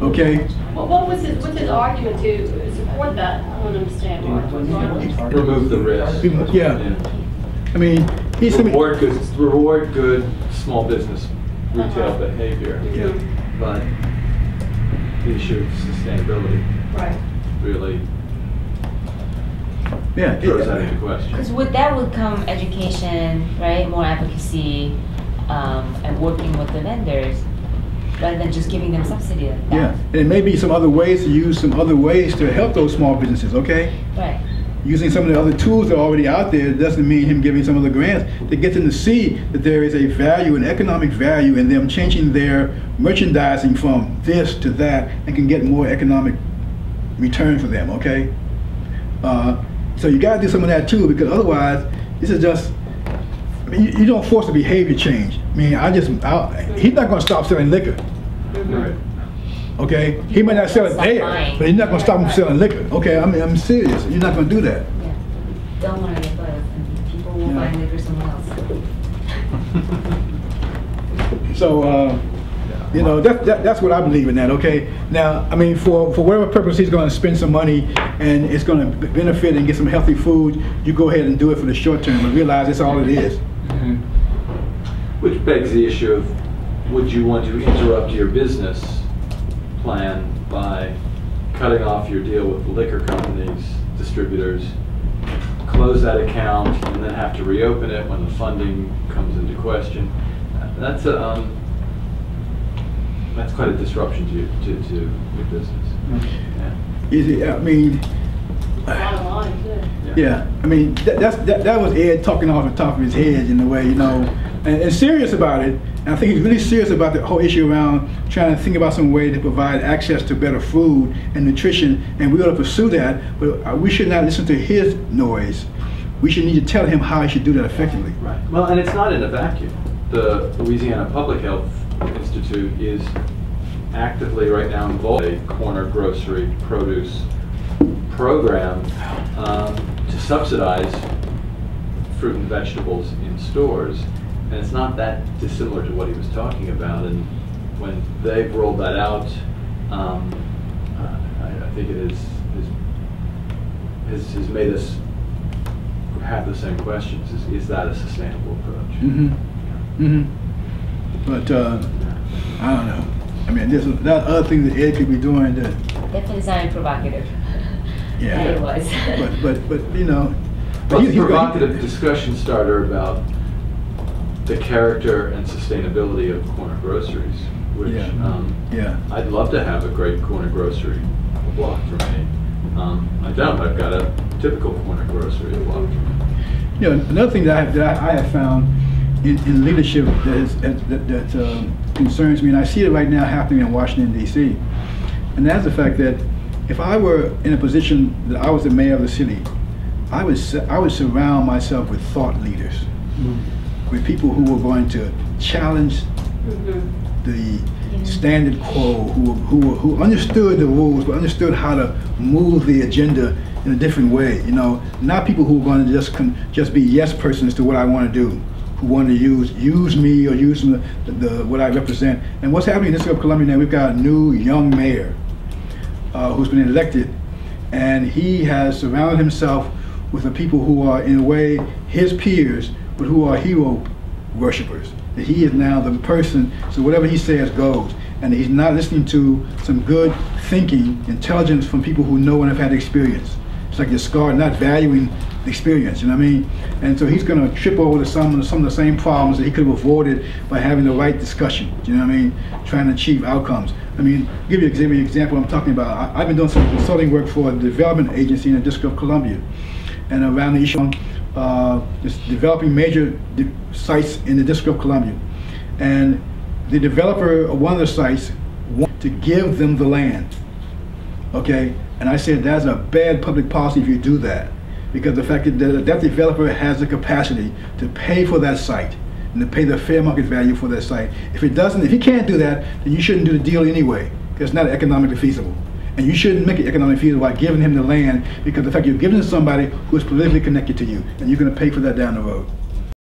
Okay? Well, what's his argument to support that? I don't understand. Remove the risk. Yeah. I mean, he's reward good small business retail behavior. Yeah. But the issue of sustainability really throws that into question. Because with that would come education, right? More advocacy, and working with the vendors, rather than just giving them subsidy. Yeah, and it may be some other ways to use some other ways to help those small businesses, okay? Right. Using some of the other tools that are already out there doesn't mean him giving some of the grants. To get them to see that there is a value, an economic value in them changing their merchandising from this to that and can get more economic return for them, okay? So you gotta do some of that too, because otherwise, this is just, I mean, you don't force a behavior change. I mean, he's not gonna stop selling liquor. Right. Okay, he might not sell it there, but he's not going to stop him from selling liquor. Okay, I mean, I'm serious. You're not going to do that. Yeah, don't want to get both, and people will buy liquor somewhere else. So, you know, that's what I believe in that. Okay, now, I mean, for whatever purpose he's going to spend some money and it's going to benefit and get some healthy food, you go ahead and do it for the short term, but realize that's all it is. Mm-hmm. Which begs the issue of, would you want to interrupt your business plan by cutting off your deal with the liquor companies, distributors, close that account, and then have to reopen it when the funding comes into question? That's quite a disruption to your business. Yeah. I mean, yeah. I mean, that was Ed talking off the top of his head in a way, you know, and serious about it. And I think he's really serious about the whole issue around trying to think about some way to provide access to better food and nutrition, and we ought to pursue that, but we should not listen to his noise. We should need to tell him how he should do that effectively. Right. Well, and it's not in a vacuum. The Louisiana Public Health Institute is actively right now involved in a corner grocery produce program to subsidize fruit and vegetables in stores. And it's not that dissimilar to what he was talking about. And when they've rolled that out, I think it has made us have the same questions. Is that a sustainable approach? Mm-hmm. Mm-hmm. But I don't know. I mean, there's that other thing that Ed could be doing that. Definitely sounded provocative. Yeah. It was. but you know. Well, it's a provocative discussion starter about the character and sustainability of corner groceries, which I'd love to have a great corner grocery a block from me. I don't. I've got a typical corner grocery a block from me. You know, another thing that I have found in leadership that concerns me, and I see it right now happening in Washington, D.C., and that's the fact that if I were in a position that I was the mayor of the city, I would surround myself with thought leaders. With people who were going to challenge the standard quo, who understood the rules, but understood how to move the agenda in a different way. You know, not people who are going to just be yes persons to what I want to do, who want to use me or use what I represent. And what's happening in the District of Columbia now? We've got a new young mayor who's been elected, and he has surrounded himself with the people who are in a way his peers, but who are hero worshipers. That he is now the person, so whatever he says goes. And he's not listening to some good thinking, intelligence from people who know and have had experience. It's like discard, not valuing the experience, you know what I mean? And so he's gonna trip over to some of the same problems that he could have avoided by having the right discussion, you know what I mean? Trying to achieve outcomes. I mean, give you an example I'm talking about. I've been doing some consulting work for a development agency in the District of Columbia, and around the issue just developing major sites in the District of Columbia. And the developer of one of the sites wanted to give them the land, okay? And I said, that's a bad public policy if you do that, because the fact that that developer has the capacity to pay for that site and to pay the fair market value for that site. If he can't do that, then you shouldn't do the deal anyway, because it's not economically feasible. And you shouldn't make it economically feasible by giving him the land, because the fact you're giving it to somebody who is politically connected to you, and you're going to pay for that down the road.